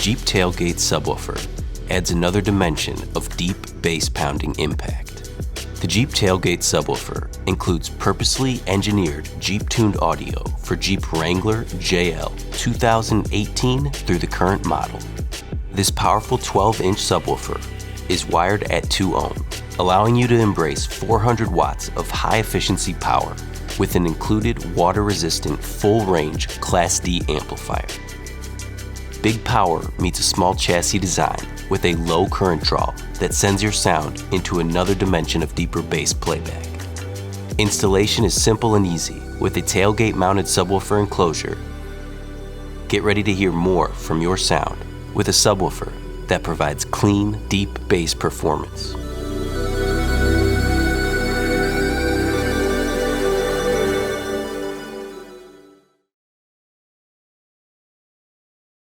Jeep Tailgate Subwoofer adds another dimension of deep bass pounding impact. The Jeep Tailgate Subwoofer includes purposely engineered Jeep Tuned audio for Jeep Wrangler JL 2018 through the current model. This powerful 12-inch subwoofer is wired at 2 ohm, allowing you to embrace 400 watts of high-efficiency power with an included water-resistant full-range Class D amplifier. Big power meets a small chassis design with a low current draw that sends your sound into another dimension of deeper bass playback. Installation is simple and easy with a tailgate-mounted subwoofer enclosure. Get ready to hear more from your sound with a subwoofer that provides clean, deep bass performance.